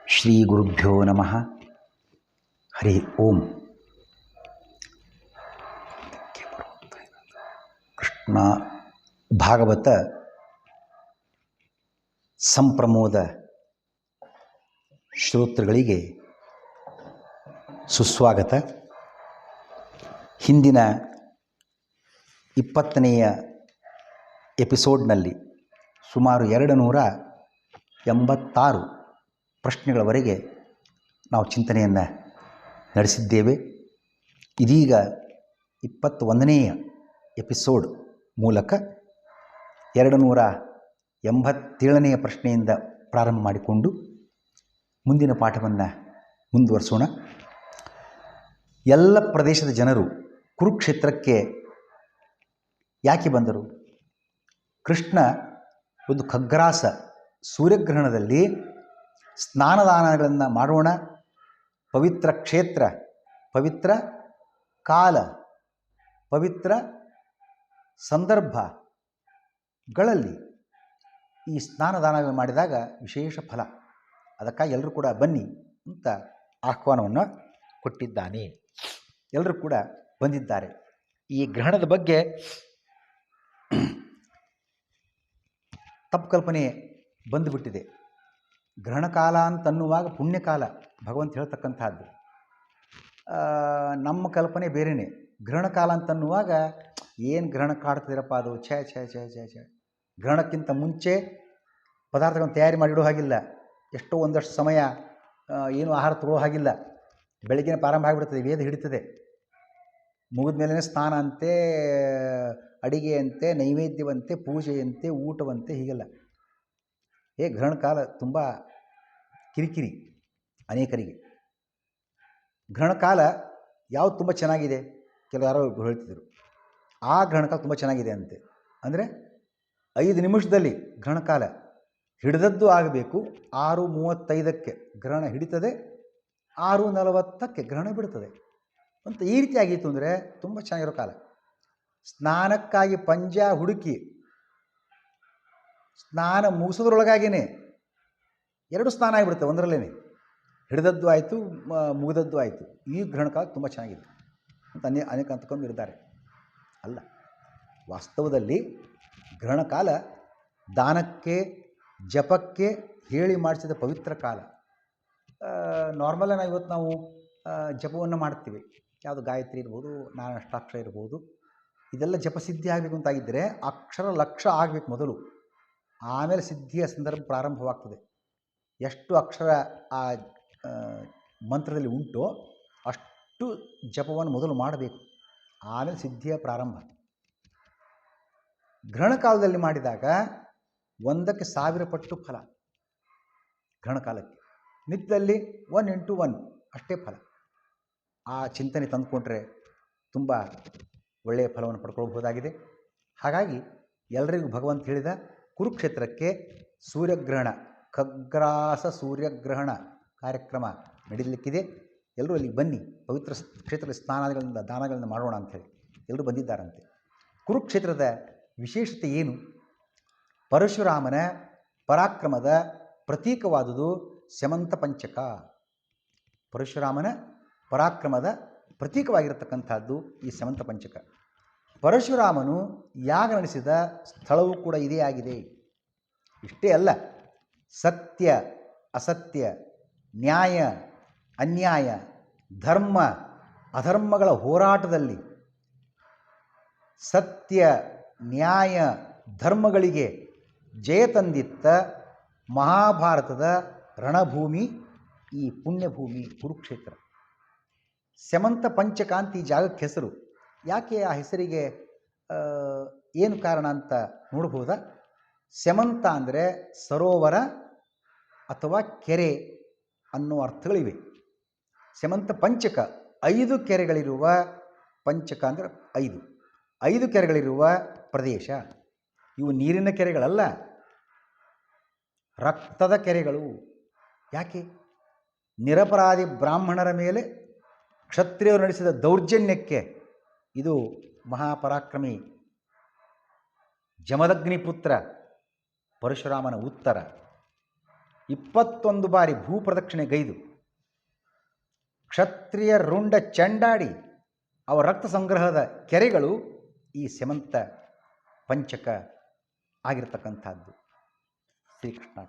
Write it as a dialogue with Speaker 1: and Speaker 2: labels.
Speaker 1: ಶ್ರೀ ಗುರುಭ್ಯೋ ನಮಃ. ಹರಿ ಓಂ. ಕೃಷ್ಣ ಭಾಗವತ ಸಂಪ್ರಮೋದ ಶ್ರೋತೃಗಳಿಗೆ ಸುಸ್ವಾಗತ. ಹಿಂದಿನ 20ನೆಯ ಎಪಿಸೋಡ್ನಲ್ಲಿ ಸುಮಾರು 286 ಪ್ರಶ್ನೆಗಳವರೆಗೆ ನಾವು ಚಿಂತನೆಯನ್ನು ನಡೆಸಿದ್ದೇವೆ. ಇದೀಗ 21ನೆಯ ಎಪಿಸೋಡ್ ಮೂಲಕ 287ನೆಯ ಪ್ರಶ್ನೆಯಿಂದ ಪ್ರಾರಂಭ ಮಾಡಿಕೊಂಡು ಮುಂದಿನ ಪಾಠವನ್ನು ಮುಂದುವರಿಸೋಣ. ಎಲ್ಲ ಪ್ರದೇಶದ ಜನರು ಕುರುಕ್ಷೇತ್ರಕ್ಕೆ ಯಾಕೆ ಬಂದರು? ಕೃಷ್ಣ ಒಂದು ಖಗ್ರಾಸ ಸೂರ್ಯಗ್ರಹಣದಲ್ಲಿ ಸ್ನಾನದಾನಗಳನ್ನು ಮಾಡೋಣ, ಪವಿತ್ರ ಕ್ಷೇತ್ರ, ಪವಿತ್ರ ಕಾಲ, ಪವಿತ್ರ ಸಂದರ್ಭಗಳಲ್ಲಿ ಈ ಸ್ನಾನದಾನಗಳನ್ನು ಮಾಡಿದಾಗ ವಿಶೇಷ ಫಲ, ಅದಕ್ಕಾಗಿ ಎಲ್ಲರೂ ಕೂಡ ಬನ್ನಿ ಅಂತ ಆಹ್ವಾನವನ್ನು ಕೊಟ್ಟಿದ್ದಾನೆ. ಎಲ್ಲರೂ ಕೂಡ ಬಂದಿದ್ದಾರೆ. ಈ ಗ್ರಹಣದ ಬಗ್ಗೆ ತಪ್ಪು ಕಲ್ಪನೆ ಬಂದುಬಿಟ್ಟಿದೆ. ಗ್ರಹಣಕಾಲ ಅಂತನ್ನುವಾಗ ಪುಣ್ಯಕಾಲ ಭಗವಂತ ಹೇಳ್ತಕ್ಕಂಥದ್ದು. ನಮ್ಮ ಕಲ್ಪನೆ ಬೇರೆಯೇ. ಗ್ರಹಣಕಾಲ ಅಂತನ್ನುವಾಗ ಏನು ಗ್ರಹಣ ಕಾಡ್ತಿದ್ದೀರಪ್ಪ ಅದು, ಛೇ ಛೇ ಛೇ ಛೇ ಛೇ. ಗ್ರಹಣಕ್ಕಿಂತ ಮುಂಚೆ ಪದಾರ್ಥಗಳನ್ನು ತಯಾರಿ ಮಾಡಿಡೋ ಹಾಗಿಲ್ಲ. ಎಷ್ಟೋ ಒಂದಷ್ಟು ಸಮಯ ಏನು ಆಹಾರ ತಗೊಳ್ಳೋ ಹಾಗಿಲ್ಲ. ಬೆಳಗ್ಗಿನ ಪ್ರಾರಂಭ ಆಗಿಬಿಡ್ತದೆ, ವೇದ ಹಿಡಿತದೆ. ಮುಗಿದ ಮೇಲೇ ಸ್ನಾನ ಅಂತೆ, ಅಡಿಗೆ ಅಂತೆ, ನೈವೇದ್ಯವಂತೆ, ಪೂಜೆಯಂತೆ, ಊಟವಂತೆ, ಹೀಗೆಲ್ಲ. ಗ್ರಹಣ ಕಾಲ ತುಂಬ ಕಿರಿಕಿರಿ ಅನೇಕರಿಗೆ. ಗ್ರಹಣ ಕಾಲ ಯಾವುದು ತುಂಬ ಚೆನ್ನಾಗಿದೆ? ಯಾರೋ ಹೇಳ್ತಿದ್ರು, ಆ ಗ್ರಹಣ ಕಾಲ ತುಂಬ ಚೆನ್ನಾಗಿದೆ ಅಂತೆ. ಅಂದರೆ 5 ನಿಮಿಷದಲ್ಲಿ ಗ್ರಹಣ ಕಾಲ ಹಿಡಿದದ್ದು ಆಗಬೇಕು. 6:35ಕ್ಕೆ ಗ್ರಹಣ ಹಿಡಿತದೆ, 6:40ಕ್ಕೆ ಗ್ರಹಣ ಬಿಡ್ತದೆ ಅಂತ. ಈ ರೀತಿ ಆಗಿತ್ತು ಅಂದರೆ ತುಂಬ ಚೆನ್ನಾಗಿರೋ ಕಾಲ. ಸ್ನಾನಕ್ಕಾಗಿ ಪಂಜ ಹುಡುಕಿ ಸ್ನಾನ ಮುಗಿಸೋದ್ರೊಳಗಾಗಿಯೇ 2 ಸ್ನಾನ ಆಗಿಬಿಡುತ್ತೆ ಒಂದರಲ್ಲೇ. ಹಿಡಿದದ್ದು ಆಯಿತು, ಮುಗಿದದ್ದು ಆಯಿತು. ಈ ಗ್ರಹಣ ಕಾಲ ತುಂಬ ಚೆನ್ನಾಗಿದೆ ಅಂತ ಅನೇಕ ಅಂದ್ಕೊಂಡು ಇರ್ತಾರೆ. ಅಲ್ಲ, ವಾಸ್ತವದಲ್ಲಿ ಗ್ರಹಣ ಕಾಲ ದಾನಕ್ಕೆ, ಜಪಕ್ಕೆ ಹೇಳಿ ಮಾಡಿಸಿದ ಪವಿತ್ರ ಕಾಲ. ನಾರ್ಮಲಾಗಿ ಇವತ್ತು ನಾವು ಜಪವನ್ನು ಮಾಡ್ತೀವಿ. ಯಾವುದು ಗಾಯತ್ರಿ ಇರ್ಬೋದು, ನಾರಾಯಣಾಷ್ಟಾಕ್ಷರ ಇರ್ಬೋದು. ಇದೆಲ್ಲ ಜಪಸಿದ್ಧಿ ಆಗಬೇಕು ಅಂತಾಗಿದ್ದರೆ ಅಕ್ಷರ ಲಕ್ಷ ಆಗಬೇಕು ಮೊದಲು, ಆಮೇಲೆ ಸಿದ್ಧಿಯ ಸಂದರ್ಭ ಪ್ರಾರಂಭವಾಗ್ತದೆ. ಎಷ್ಟು ಅಕ್ಷರ ಆ ಮಂತ್ರದಲ್ಲಿ ಉಂಟೋ ಅಷ್ಟು ಜಪವನ್ನು ಮೊದಲು ಮಾಡಬೇಕು, ಆಮೇಲೆ ಸಿದ್ಧಿಯ ಪ್ರಾರಂಭ. ಗ್ರಹಣ ಕಾಲದಲ್ಲಿ ಮಾಡಿದಾಗ 1ಕ್ಕೆ 1000 ಪಟ್ಟು ಫಲ. ಗ್ರಹಣ ಕಾಲಕ್ಕೆ ನಿತ್ಯದಲ್ಲಿ 1 × 1 ಅಷ್ಟೇ ಫಲ. ಆ ಚಿಂತನೆ ತಂದುಕೊಂಡ್ರೆ ತುಂಬ ಒಳ್ಳೆಯ ಫಲವನ್ನು ಪಡ್ಕೊಳ್ಬಹುದಾಗಿದೆ. ಹಾಗಾಗಿ ಎಲ್ಲರಿಗೂ ಭಗವಂತ ಹೇಳಿದ ಕುರುಕ್ಷೇತ್ರಕ್ಕೆ ಸೂರ್ಯಗ್ರಹಣ, ಖಗ್ರಾಸ ಸೂರ್ಯಗ್ರಹಣ ಕಾರ್ಯಕ್ರಮ ನಡೀಲಿಕ್ಕಿದೆ. ಎಲ್ಲರೂ ಅಲ್ಲಿಗೆ ಬನ್ನಿ, ಪವಿತ್ರ ಕ್ಷೇತ್ರದ ಸ್ನಾನಗಳಿಂದ ದಾನಗಳನ್ನು ಮಾಡೋಣ ಅಂಥೇಳಿ ಎಲ್ಲರೂ ಬಂದಿದ್ದಾರಂತೆ. ಕುರುಕ್ಷೇತ್ರದ ವಿಶೇಷತೆ ಏನು? ಪರಶುರಾಮನ ಪರಾಕ್ರಮದ ಪ್ರತೀಕವಾದುದು ಸ್ಯಮಂತ ಪಂಚಕ. ಪರಶುರಾಮನ ಪರಾಕ್ರಮದ ಪ್ರತೀಕವಾಗಿರತಕ್ಕಂಥದ್ದು ಈ ಸ್ಯಮಂತ ಪಂಚಕ. ಪರಶುರಾಮನು ಯಾಗ ನಡೆಸಿದ ಸ್ಥಳವೂ ಕೂಡ ಇದೇ ಆಗಿದೆ. ಇಷ್ಟೇ ಅಲ್ಲ, ಸತ್ಯ ಅಸತ್ಯ, ನ್ಯಾಯ ಅನ್ಯಾಯ, ಧರ್ಮ ಅಧರ್ಮಗಳ ಹೋರಾಟದಲ್ಲಿ ಸತ್ಯ ನ್ಯಾಯ ಧರ್ಮಗಳಿಗೆ ಜಯ ತಂದಿತ್ತ ಮಹಾಭಾರತದ ರಣಭೂಮಿ ಈ ಪುಣ್ಯಭೂಮಿ ಕುರುಕ್ಷೇತ್ರ. ಸ್ಯಮಂತ ಪಂಚಕ ಅಂತ ಈ ಜಾಗಕ್ಕೆ ಹೆಸರು. ಯಾಕೆ ಆ ಹೆಸರಿಗೆ ಏನು ಕಾರಣ ಅಂತ ನೋಡ್ಬೋದಾ? ಸ್ಯಮಂತ ಅಂದರೆ ಸರೋವರ ಅಥವಾ ಕೆರೆ ಅನ್ನೋ ಅರ್ಥಗಳಿವೆ. ಸ್ಯಮಂತ ಪಂಚಕ 5 ಕೆರೆಗಳಿರುವ, ಪಂಚಕ ಅಂದರೆ 5 ಕೆರೆಗಳಿರುವ ಪ್ರದೇಶ. ಇವು ನೀರಿನ ಕೆರೆಗಳಲ್ಲ, ರಕ್ತದ ಕೆರೆಗಳು. ಯಾಕೆ? ನಿರಪರಾಧಿ ಬ್ರಾಹ್ಮಣರ ಮೇಲೆ ಕ್ಷತ್ರಿಯರು ನಡೆಸಿದ ದೌರ್ಜನ್ಯಕ್ಕೆ ಇದು ಮಹಾಪರಾಕ್ರಮಿ ಜಮದಗ್ನಿಪುತ್ರ ಪರಶುರಾಮನ ಉತ್ತರ. 21 ಬಾರಿ ಭೂಪ್ರದಕ್ಷಿಣೆ ಗೈದು ಕ್ಷತ್ರಿಯ ರುಂಡ ಚೆಂಡಾಡಿ ಅವರ ರಕ್ತ ಸಂಗ್ರಹದ ಕೆರೆಗಳು ಈ ಸ್ಯಮಂತ ಪಂಚಕ ಆಗಿರತಕ್ಕಂಥದ್ದು. ಶ್ರೀಕೃಷ್ಣ.